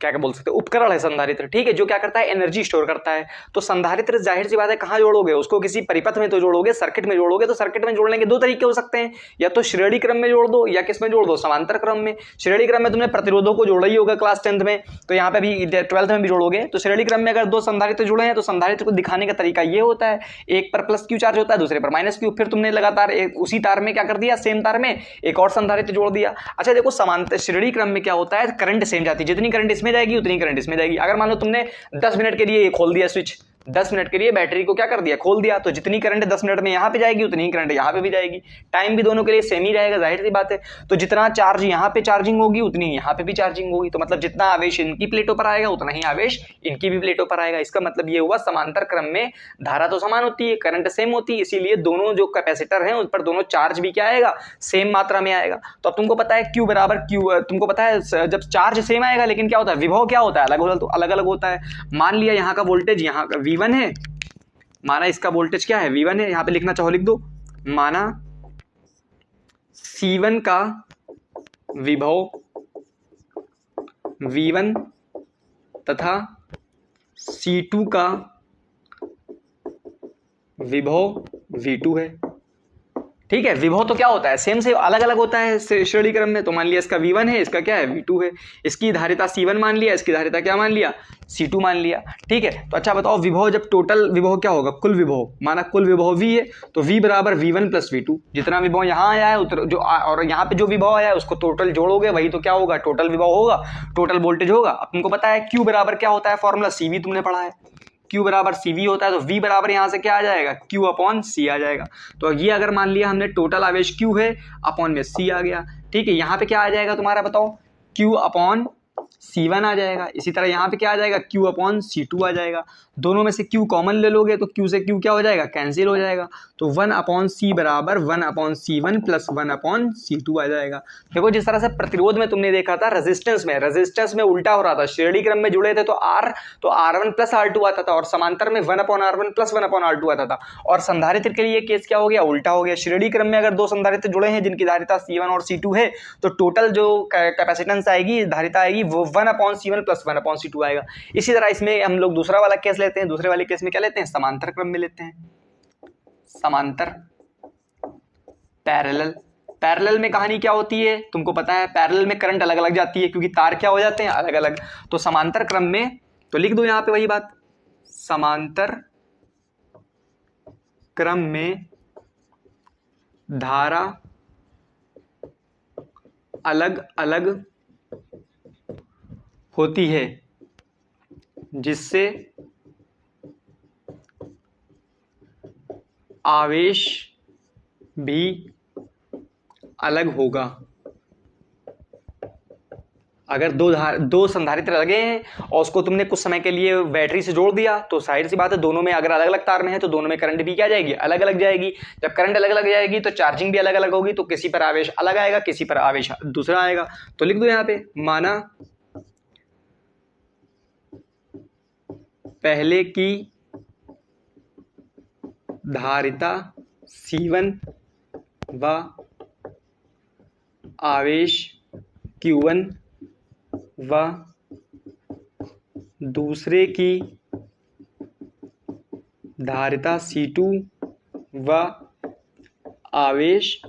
क्या बोल सकते हैं, उपकरण है संधारित्र, ठीक है, जो क्या करता है, एनर्जी स्टोर करता है। तो संधारित्र जाहिर सी बात है कहाँ जोड़ोगे उसको, किसी परिपथ में तो जोड़ोगे, सर्किट में जोड़ोगे। तो सर्किट में जोड़ने के दो तरीके हो सकते हैं, या तो श्रेणी क्रम में जोड़ दो, या किस में जोड़ दो, समांतर क्रम में। श्रेणी क्रम में तुमने प्रतिरोधों को जोड़ा ही होगा क्लास 10th में, तो यहाँ पे भी 12th में भी जोड़ोगे। तो श्रेणी क्रम में अगर दो संधारित्र जुड़े हैं तो संधारित्र को दिखाने का तरीका ये होता है, एक पर प्लस क्यू चार्ज होता है, दूसरे पर माइनस क्यू। फिर तुमने लगातार उसी तार में क्या कर दिया, सेम तार में एक और संधारित्र जोड़ दिया। अच्छा देखो, समांतर श्रेणी क्रम में क्या होता है, करंट सेम जाती है, जितनी करंट इसमें जाएगी उतनी करंट इसमें जाएगी। अगर मान लो तुमने 10 मिनट के लिए खोल दिया स्विच, 10 मिनट के लिए बैटरी को क्या कर दिया, खोल दिया, तो जितनी करंट 10 मिनट में यहाँ पे जाएगी उतनी ही करंट यहाँ पे भी जाएगी। टाइम भी दोनों के लिए सेम ही रहेगा, जाहिर सी बात है। तो जितना चार्ज यहाँ पे चार्जिंग होगी उतनी यहाँ पे भी चार्जिंग होगी। तो मतलब जितना आवेश इनकी प्लेटों पर आएगा उतना ही आवेश इनकी भी प्लेटों पर आएगा। इसका मतलब ये हुआ, समांतर क्रम में धारा तो समान होती है, करंट सेम होती है, इसीलिए दोनों जो कैपेसिटर हैं उन पर दोनों चार्ज भी क्या आएगा, सेम मात्रा में आएगा। तो अब तुमको पता है Q बराबर Q, तुमको पता है जब चार्ज सेम आएगा, लेकिन क्या होता है, विभव क्या होता है, अलग अलग होता है। मान लिया यहाँ का वोल्टेज यहाँ का V1 है, माना इसका वोल्टेज क्या है, V1 है, यहाँ पे लिखना चाहो लिख दो। माना C1 का विभव V1 तथा C2 का विभव V2 है, ठीक है। विभव तो क्या होता है, सेम से अलग अलग होता है श्रेणी क्रम में। तो मान लिया इसका V1 है, इसका क्या है, V2 है। इसकी धारिता C1 मान लिया, इसकी धारिता क्या मान लिया, C2 मान लिया, ठीक है। तो अच्छा बताओ, विभव जब टोटल विभव क्या होगा, कुल विभव, माना कुल विभव V है, तो V बराबर V1 प्लस V2। जितना विभव यहाँ आया है और यहाँ पे जो विभव आया है उसको टोटल जोड़ोगे, वही तो क्या होगा, टोटल विभव होगा, टोटल वोल्टेज होगा। अब तुमको पता है Q बराबर क्या होता है, फॉर्मूला CV तुमने पढ़ा है, Q बराबर CV होता है। तो V बराबर यहाँ से क्या आ जाएगा, Q अपॉन C आ जाएगा। तो ये अगर मान लिया हमने टोटल आवेश Q है, अपॉन में C आ गया, ठीक है। यहाँ पे क्या आ जाएगा तुम्हारा, बताओ, Q अपॉन C1 आ जाएगा। इसी तरह यहाँ पे क्या आ जाएगा, Q अपॉन C2 आ जाएगा। दोनों में से Q कॉमन ले लोगे तो Q से Q क्या हो जाएगा, कैंसिल हो जाएगा। तो 1 अपॉन C बराबर 1 upon C1 plus 1 upon C2 आ जाएगा। देखो जिस तरह से प्रतिरोध में तुमने देखा था रेजिस्टेंस में उल्टा हो रहा था, श्रेणी क्रम में जुड़े थे तो R1 प्लस R2 आता था और समांतर में 1 upon R1 plus 1 upon R2 आता था। और संधारित्र के लिए केस क्या हो गया, उल्टा हो गया। श्रेणी क्रम में अगर दो संधारित्र जुड़े हैं जिनकी धारिता C1 और C2 है तो टोटल जो कैपेसिटेंस आएगी, धारिता आएगी, वो 1 upon C1 plus 1 upon C2 आएगा। इसी तरह इसमें हम लोग दूसरा वाला केस लेते हैं। दूसरे वाले केस में क्या लेते हैं, समांतर क्रम में लेते हैं। समांतर पैरेलल में कहानी क्या होती है तुमको पता है, पैरेलल में करंट अलग अलग जाती है क्योंकि तार क्या हो जाते हैं, अलग अलग। तो समांतर क्रम में तो लिख दो यहां पे वही बात, समांतर क्रम में धारा अलग अलग होती है जिससे आवेश भी अलग होगा। अगर दो संधारित्र लगे हैं और उसको तुमने कुछ समय के लिए बैटरी से जोड़ दिया तो जाहिर सी बात है दोनों में अगर अलग अलग तार में है तो दोनों में करंट भी क्या जाएगी, अलग अलग जाएगी। जब करंट अलग अलग जाएगी तो चार्जिंग भी अलग अलग होगी, तो किसी पर आवेश अलग आएगा, किसी पर आवेश दूसरा आएगा। तो लिख दो यहां पे, माना पहले की धारिता C1 व आवेश Q1 व दूसरे की धारिता C2 व आवेश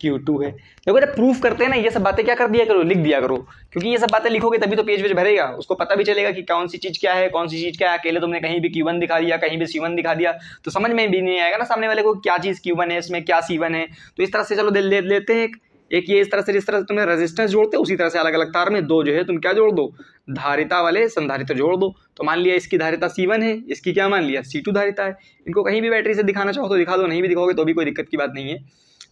Q2 है। देखो जब प्रूफ करते हैं ना ये सब बातें क्या कर दिया करो, लिख दिया करो, क्योंकि ये सब बातें लिखोगे तभी तो पेज भरेगा, उसको पता भी चलेगा कि कौन सी चीज क्या है, कौन सी चीज क्या है। अकेले तुमने कहीं भी Q1 दिखा दिया, कहीं भी C1 दिखा दिया तो समझ में भी नहीं आएगा ना सामने वाले को क्या चीज Q1 है, इसमें क्या C1 है। तो इस तरह से चलो लेते हैं एक ये इस तरह से, जिस तरह से तुमने रेजिस्टेंस जोड़ते उसी तरह से अलग अलग तार में दो जो है तुम क्या जोड़ दो, धारिता वाले संधारित्र जोड़ दो। तो मान लिया इसकी धारिता C1 है, इसकी क्या मान लिया C2 धारिता है। इनको कहीं भी बैटरी से दिखाना चाहो तो दिखा दो, नहीं भी दिखाओगे तो भी कोई दिक्कत की बात नहीं है।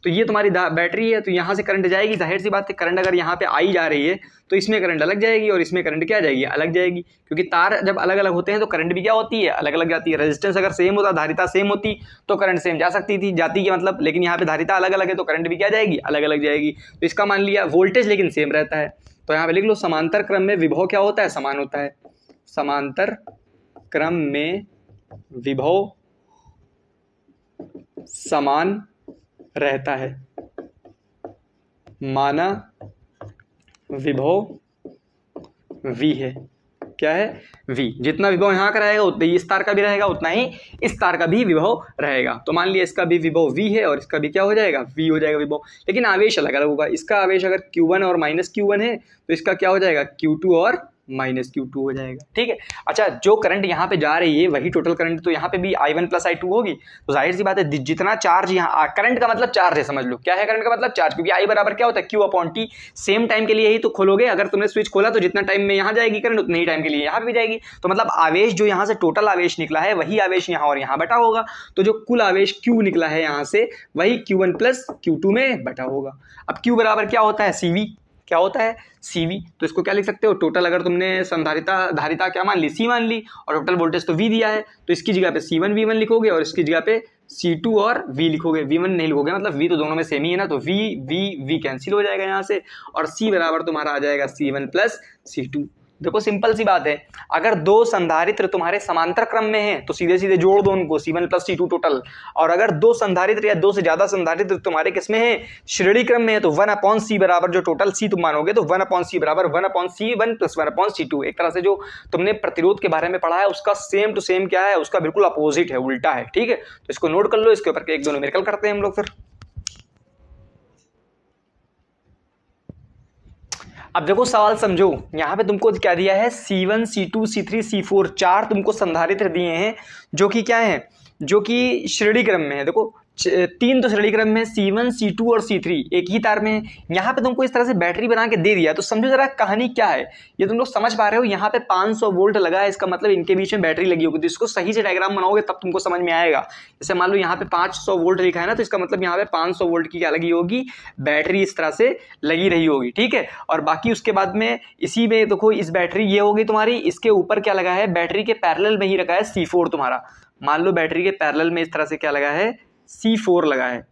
तो ये तुम्हारी बैटरी है, तो यहाँ से करंट जाएगी, जाहिर सी बात है करंट अगर यहाँ पे आई जा रही है तो इसमें करंट अलग जाएगी और इसमें करंट क्या जाएगी, अलग जाएगी, क्योंकि तार जब अलग अलग होते हैं तो करंट भी क्या होती है, अलग अलग जाती है। रेजिस्टेंस अगर सेम होता, धारिता सेम होती तो करंट सेम जा सकती थी, जाती के मतलब, लेकिन यहाँ पे धारिता अलग अलग है तो करंट भी क्या जाएगी, अलग अलग जाएगी। तो इसका मान लिया वोल्टेज लेकिन सेम रहता है। तो यहाँ पे लिख लो समांतर क्रम में विभव क्या होता है, समान होता है। समांतर क्रम में विभव समान रहता है। माना विभव V है, क्या है V, जितना विभव यहाँ का रहेगा उतना ही इस तार का भी रहेगा, उतना ही इस तार का भी विभव रहेगा। तो मान लिया इसका भी विभव V है और इसका भी क्या हो जाएगा, V हो जाएगा विभव, लेकिन आवेश अलग अलग होगा। इसका आवेश अगर Q1 और माइनस Q1 है तो इसका क्या हो जाएगा, Q2 और माइनस Q2 हो जाएगा। ठीक है, अच्छा जो करंट यहाँ पे जा रही है वही टोटल करंट तो यहाँ पे भी I1 प्लस I2 होगी। तो जाहिर सी बात है जितना चार्ज यहाँ, करंट का मतलब चार्ज है, समझ लो क्या है करंट का मतलब चार्ज, क्योंकि I बराबर क्या होता है Q upon T। Same time के लिए ही तो खोलोगे, अगर तुमने स्विच खोला तो जितना टाइम में यहाँ जाएगी करंट उतने ही टाइम के लिए यहाँ पे भी जाएगी। तो मतलब आवेश जो यहाँ से टोटल आवेश निकला है वही आवेश यहाँ और यहाँ बटा होगा। तो जो कुल आवेश Q निकला है यहाँ से वही Q1 प्लस Q2 में बटा होगा। अब Q बराबर क्या होता है, CV, क्या होता है CV। तो इसको क्या लिख सकते हो, टोटल अगर तुमने धारिता क्या मान ली, C मान ली, और टोटल वोल्टेज तो V दिया है तो इसकी जगह पे C1 V1 लिखोगे और इसकी जगह पे C2 और V लिखोगे, V1 नहीं लिखोगे, मतलब V तो दोनों में सेम ही है ना, तो V कैंसिल हो जाएगा यहाँ से और C बराबर तुम्हारा आ जाएगा C1 प्लस C2। देखो सिंपल सी बात है, अगर दो संधारित्र तुम्हारे समांतर क्रम में हैं तो सीधे सीधे जोड़ दो उनको, C1 प्लस C2 टोटल। और अगर दो संधारित्र या दो से ज्यादा संधारित्र तुम्हारे किसमें है, श्रेणी क्रम में है, तो 1 अपॉन C बराबर जो टोटल C तुम मानोगे तो 1 अपॉन C बराबर 1 upon C1 plus 1 upon C2। एक तरह से जो तुमने प्रतिरोध के बारे में पढ़ा है उसका सेम टू सेम क्या है, उसका बिल्कुल अपोजिट है, उल्टा है। ठीक है, तो इसको नोट कर लो, इसके ऊपर एक दो न्यूमेरिकल करते हैं हम लोग फिर। अब देखो सवाल समझो, यहाँ पे तुमको क्या दिया है, C1 C2 C3 C4 चार तुमको संधारित्र दिए हैं जो कि क्या है, जो कि श्रेणी क्रम में है। देखो तीन तो श्रेणी क्रम में C1, C2 और C3 एक ही तार में है। यहाँ पे तुमको इस तरह से बैटरी बना के दे दिया, तो समझो जरा कहानी क्या है, ये तुम लोग समझ पा रहे हो। यहाँ पे 500 वोल्ट लगा है, इसका मतलब इनके बीच में बैटरी लगी होगी, तो इसको सही से डायग्राम बनाओगे तब तुमको समझ में आएगा। जैसे मान लो यहाँ पे 500 वोल्ट लिखा है ना, तो इसका मतलब यहाँ पे 500 वोल्ट की क्या लगी होगी, बैटरी इस तरह से लगी रही होगी, ठीक है। और बाकी उसके बाद में इसी में देखो, इस बैटरी ये होगी तुम्हारी, इसके ऊपर क्या लगा है, बैटरी के पैरेलल में ही रखा है C4 तुम्हारा। मान लो बैटरी के पैरेलल में इस तरह से क्या लगा है, C4 लगा है,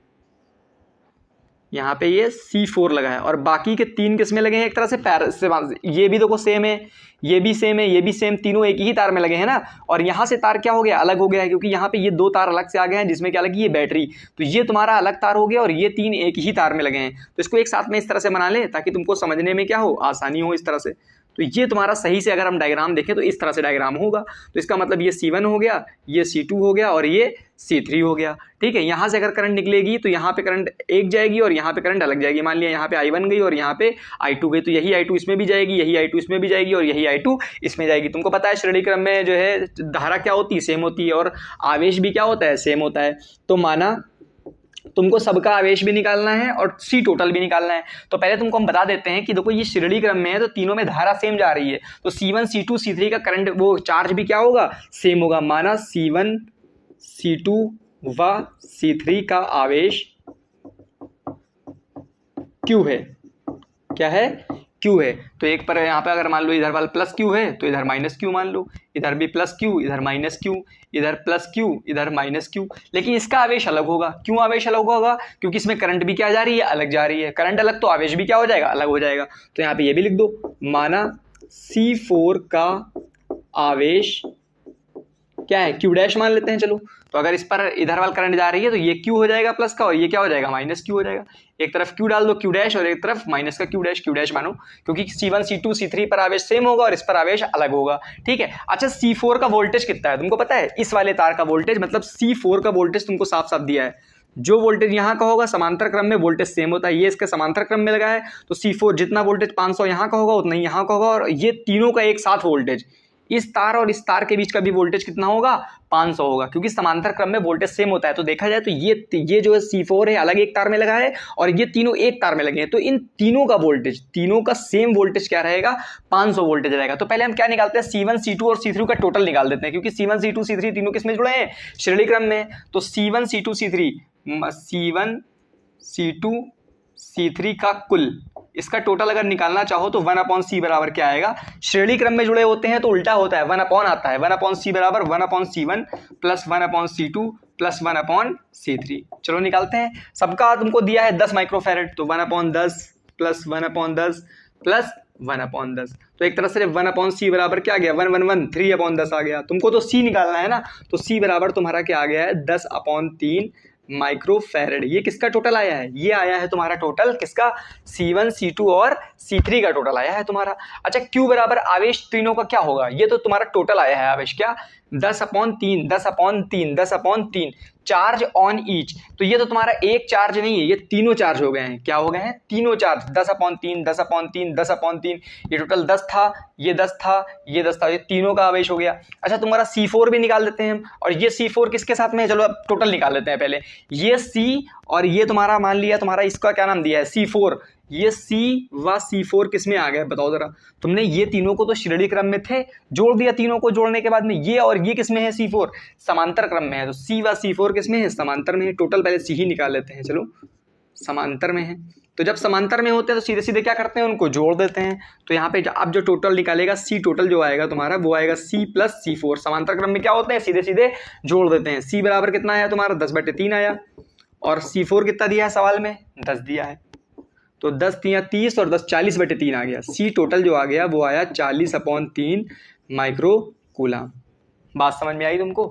यहाँ पे ये C4 लगा है, और बाकी के तीन किसमें लगे हैं, एक तरह से ये भी देखो सेम है, ये भी सेम है, ये भी सेम, तीनों एक ही तार में लगे हैं ना। और यहाँ से तार क्या हो गया, अलग हो गया है, क्योंकि यहाँ पे ये दो तार अलग से आ गए हैं, जिसमें क्या लगी, ये बैटरी। तो ये तुम्हारा अलग तार हो गया और ये तीन एक ही तार में लगे हैं। तो इसको एक साथ में इस तरह से बना ले ताकि तुमको समझने में क्या हो, आसानी हो इस तरह से। तो ये तुम्हारा सही से अगर हम डायग्राम देखें तो इस तरह से डायग्राम होगा। तो इसका मतलब ये C1 हो गया, ये C2 हो गया और ये C3 हो गया, ठीक है। यहाँ से अगर करंट निकलेगी तो यहाँ पे करंट एक जाएगी और यहाँ पे करंट अलग जाएगी। मान लिया यहाँ पे I1 गई और यहाँ पे I2 गई, तो यही I2 इसमें भी जाएगी, यही I2 इसमें भी जाएगी और यही I2 इसमें जाएगी। तुमको पता है श्रेणी क्रम में जो है धारा क्या होती है, सेम होती है, और आवेश भी क्या होता है, सेम होता है। तो माना तुमको सबका आवेश भी निकालना है और C टोटल भी निकालना है। तो पहले तुमको हम बता देते हैं कि देखो ये श्रेणी क्रम में है, तो तीनों में धारा सेम जा रही है, तो C1, C2, C3 का करंट वो चार्ज भी क्या होगा, सेम होगा। माना C1, C2 व C3 का आवेश Q है, क्या है, Q है। तो एक पर यहाँ पे अगर मान लो इधर वाला प्लस Q है तो इधर माइनस Q मान लो, इधर भी प्लस Q, इधर माइनस Q, इधर प्लस Q, इधर माइनस Q। लेकिन इसका आवेश अलग होगा। क्यों आवेश अलग होगा, क्योंकि इसमें करंट भी क्या जा रही है, अलग जा रही है। करंट अलग तो आवेश भी क्या हो जाएगा, अलग हो जाएगा। तो यहाँ पे ये भी लिख दो, माना C4 का आवेश क्या है, Q डैश मान लेते हैं चलो। तो अगर इस पर इधर वाला करंट जा रही है तो ये Q हो जाएगा प्लस का, और ये क्या हो जाएगा, माइनस Q हो जाएगा। एक तरफ Q डाल दो Q डैश और एक तरफ माइनस का Q डैश मानो, क्योंकि C1, C2, C3 पर आवेश सेम होगा और इस पर आवेश अलग होगा, ठीक है। अच्छा C4 का वोल्टेज कितना है तुमको पता है, इस वाले तार का वोल्टेज, मतलब C4 का वोल्टेज तुमको साफ साफ दिया है। जो वोल्टेज यहाँ का होगा समांतर क्रम में वोल्टेज सेम होता है, ये इसके समांतर क्रम में लगा है, तो C4 जितना वोल्टेज 500 यहाँ का होगा उतना ही यहाँ का होगा, और ये तीनों का एक साथ वोल्टेज, इस तार और इस तार के बीच का भी वोल्टेज कितना होगा, 500 होगा, क्योंकि समांतर क्रम में वोल्टेज सेम होता है। तो देखा जाए तो ये जो है C4 है अलग एक तार में लगा है और ये तीनों एक तार में लगे हैं, तो इन तीनों का वोल्टेज, तीनों का सेम वोल्टेज क्या रहेगा, 500 वोल्टेज रहेगा। तो पहले हम क्या निकालते हैं, C1, C2 और C3 का टोटल निकाल देते हैं, क्योंकि C1, C2, C3 तीनों किसमें जुड़े हैं, श्रेणी क्रम में। तो C1, C2, C3, C1, C2, C3 का कुल, इसका टोटल अगर निकालना चाहो तो 1/C बराबर क्या आएगा, श्रेणी क्रम में जुड़े होते हैं तो उल्टा होता है, 1 आता है, 1/C बराबर 1/C1 plus 1/C2 plus 1/C3। चलो निकालते हैं। सबका तुमको दिया है 10 माइक्रोफैरेड, तो 1/10 प्लस 1/10 प्लस 1/10, तो एक तरह से 1/C बराबर क्या आ गया, 1 3/10 आ गया। तुमको तो C निकालना है ना, तो C बराबर तुम्हारा क्या आ गया है, 10/3 माइक्रोफैरेड। ये किसका टोटल आया है, ये आया है तुम्हारा टोटल किसका, C1, C2 और C3 का टोटल आया है तुम्हारा। अच्छा Q बराबर आवेश तीनों का क्या होगा, ये तो तुम्हारा टोटल आया है आवेश क्या, 10/3 10/3 10/3 चार्ज ऑन ईच। तो ये तो तुम्हारा एक चार्ज नहीं है, ये तीनों चार्ज हो गए हैं, क्या हो गए हैं, तीनों चार्ज, 10/3 10/3 10/3, ये टोटल 10 था, ये 10 था, ये 10 था, ये तीनों का आवेश हो गया। अच्छा तुम्हारा C4 भी निकाल देते हैं हम, और ये C4 किसके साथ में है, चलो अब टोटल निकाल लेते हैं पहले। ये C और ये तुम्हारा मान लिया तुम्हारा इसका क्या नाम दिया है, C4, ये C व C4 किस में आ गया बताओ जरा, तुमने ये तीनों को तो श्रेणी क्रम में थे, जोड़ दिया, तीनों को जोड़ने के बाद में ये और ये किस में है, C4 समांतर क्रम में है, तो C व C4 किस में है, समांतर में है। टोटल पहले C ही निकाल लेते हैं, चलो समांतर में है। तो जब समांतर में होते हैं तो सीधे सीधे क्या करते हैं, उनको जोड़ देते हैं। तो यहाँ पे अब जो टोटल निकालेगा, C टोटल जो आएगा तुम्हारा वो आएगा C प्लस C4, समांतर क्रम में क्या होते हैं, सीधे सीधे जोड़ देते हैं। C बराबर कितना आया तुम्हारा, 10/3 आया, और C4 कितना दिया है सवाल में, 10 दिया है, तो 10 3 30 और 10 40/3 आ गया। C टोटल जो आ गया वो आया 40/3 माइक्रो कूलम। बात समझ में आई तुमको,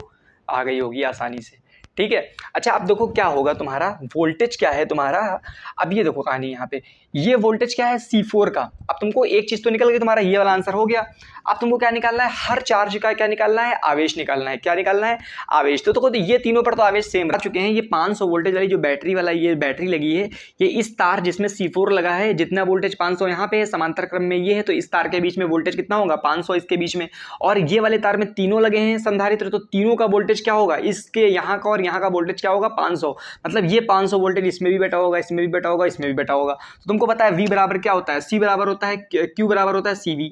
आ गई होगी आसानी से, ठीक है। अच्छा अब देखो क्या होगा, तुम्हारा वोल्टेज क्या है तुम्हारा, अब ये देखो कहानी यहाँ पे, ये वोल्टेज क्या है C4 का। अब तुमको एक चीज तो निकल गई, तुम्हारा ये वाला आंसर हो गया। अब तुमको क्या निकालना है, हर चार्ज का क्या निकालना है, आवेश निकालना है। क्या निकालना है, आवेश। तो ये तीनों पर तो आवेश सेम रह चुके हैं। ये 500 वोल्टेज वाली जो बैटरी वाला ये बैटरी लगी है, ये इस तार जिसमें C4 लगा है, जितना वोल्टेज 500 यहाँ पे है, समांतर क्रम में ये है, तो इस तार के बीच में वोल्टेज कितना होगा, 500 इसके बीच में, और ये वाले तार में तीनों लगे हैं संधारित्र, तो तीनों का वोल्टेज क्या होगा, इसके यहाँ का और यहाँ का वोल्टेज क्या होगा 500, मतलब ये 500 वोल्टेज इसमें भी बैठा होगा, इसमें भी बैठा होगा, इसमें भी बैठा होगा। तो तुमको पता है V बराबर क्या होता है, C बराबर होता है Q बराबर होता है CV,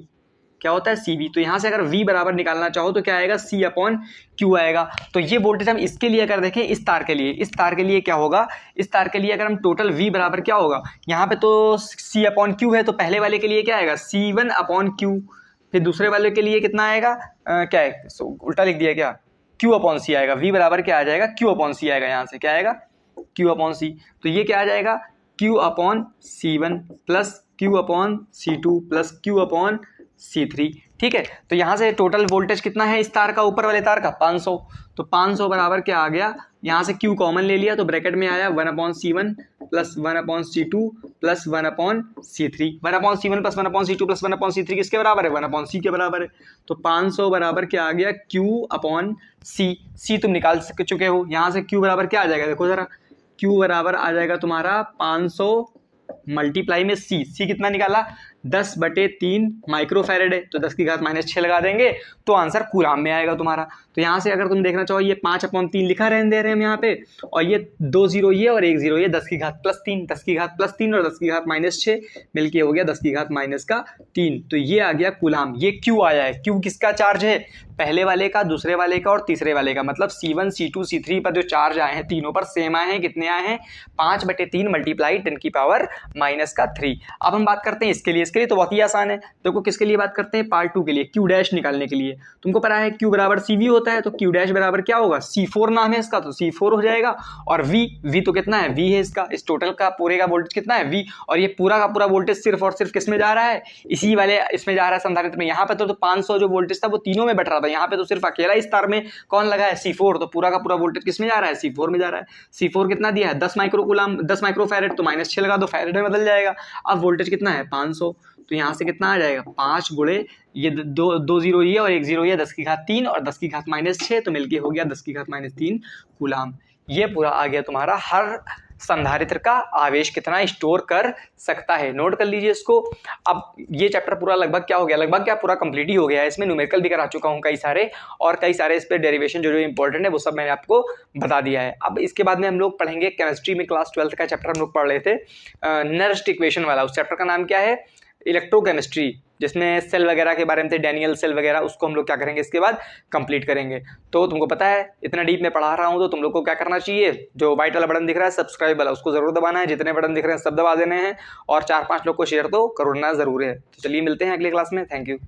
क्या होता है CV। तो यहाँ से अगर V बराबर निकालना चाहो तो क्या आएगा C/Q आएगा। तो ये वोल्टेज हम इसके लिए अगर देखें, इस तार के लिए, इस तार के लिए क्या होगा, इस तार के लिए अगर हम टोटल V बराबर क्या होगा, यहाँ पे तो C/Q है, तो पहले वाले के लिए क्या आएगा C1/Q, फिर दूसरे वाले के लिए कितना आएगा क्या है, उल्टा लिख दिया क्या, Q/C आएगा। V बराबर क्या आ जाएगा Q/C आएगा, यहाँ से क्या आएगा Q/C। तो ये क्या आ जाएगा Q/C1 plus Q/C2 plus Q/C3, ठीक है। तो यहाँ से टोटल वोल्टेज कितना है इस तार का, ऊपर वाले तार का 500, तो 500 बराबर क्या आ गया, यहाँ से Q कॉमन ले लिया तो ब्रैकेट में आया 1/C1 plus 1/C2 plus 1/C3, 1/C1 plus 1/C2 plus 1/C3 किसके बराबर है, 1/C के बराबर है। तो 500 बराबर क्या आ गया Q/C, C तुम निकाल चुके हो, यहाँ से Q बराबर क्या आ जाएगा, देखो जरा, Q बराबर आ जाएगा तुम्हारा 500 मल्टीप्लाई में C कितना निकाला 10/3 माइक्रोफैरेड है, तो 10 की घात -6 लगा देंगे तो आंसर कूलाम में आएगा तुम्हारा। तो यहाँ से अगर तुम देखना चाहो ये 5/3 लिखा रहने दे रहे हैं हम यहाँ पे, और ये 2 0 ये और 1 0 ये, 10 की घात +3, 10 की घात +3 और 10 की घात -6 मिलके हो गया 10 की घात -3। तो ये आ गया कूलाम। ये Q आया है, Q किसका चार्ज है, पहले वाले का, दूसरे वाले का और तीसरे वाले का, मतलब C1 C2 C3 पर जो चार्ज आए हैं तीनों पर सेम आए हैं, कितने आए हैं 5/3 मल्टीप्लाई 10⁻³ अब हम बात करते हैं इसके लिए तो बहुत ही आसान है। देखो किसके लिए बात करते हैं, पार्ट 2 के लिए, Q' निकालने के लिए। तुमको पता है Q बराबर CV होता है, तो Q' बराबर क्या होगा, C4 नाम है इसका, तो C4 हो जाएगा। और V तो कितना है, V है इसका, इस टोटल का पूरे का वोल्टेज कितना है V, और ये पूरा का पूरा वोल्टेज सिर्फ और सिर्फ किस में जा रहा है, इसी वाले इसमें जा रहा है संधारित्र में। यहाँ पे तो 500 जो वोल्टेज था वो तीनों में बैठ रहा था, यहाँ पे तो सिर्फ अकेला इस तार में कौन लगा है C4, तो पूरा का पूरा वोल्टेज किस में जा रहा है, C4 में जा रहा है। C4 कितना दिया है 10 माइक्रोकूलम, 10 माइक्रोफैरेड, तो -6 लगा दो, फैरेड में बदल जाएगा। अब वोल्टेज कितना है 500, तो यहाँ से कितना आ जाएगा 5 गुणे ये 2 0 ये और 1 0 ये, 10 की घात 3 और 10 की घात -6, तो मिलके हो गया 10 की घात -3 कूलाम। ये पूरा आ गया तुम्हारा हर संधारित्र का आवेश कितना स्टोर कर सकता है। नोट कर लीजिए इसको। अब ये चैप्टर पूरा लगभग क्या हो गया, लगभग क्या पूरा कंप्लीट ही हो गया है। इसमें न्यूमेरिकल भी करा चुका हूँ कई सारे, और कई सारे इस पे डेरिवेशन जो इंपॉर्टेंट है वो सब मैंने आपको बता दिया है। अब इसके बाद में हम लोग पढ़ेंगे केमिस्ट्री में क्लास 12 का चैप्टर हम लोग पढ़ रहे थे नर्स्ट इक्वेशन वाला। उस चैप्टर का नाम क्या है, इलेक्ट्रोकेमिस्ट्री, जिसमें सेल वगैरह के बारे में थे, डैनियल सेल वगैरह, उसको हम लोग क्या करेंगे इसके बाद कंप्लीट करेंगे। तो तुमको पता है इतना डीप में पढ़ा रहा हूँ तो तुम लोग को क्या करना चाहिए, जो वाइट वाला बटन दिख रहा है सब्सक्राइब वाला, उसको जरूर दबाना है, जितने बटन दिख रहे हैं सब दबा देने हैं, और 4-5 लोग को शेयर तो करना जरूर है। तो चलिए मिलते हैं अगली क्लास में, थैंक यू।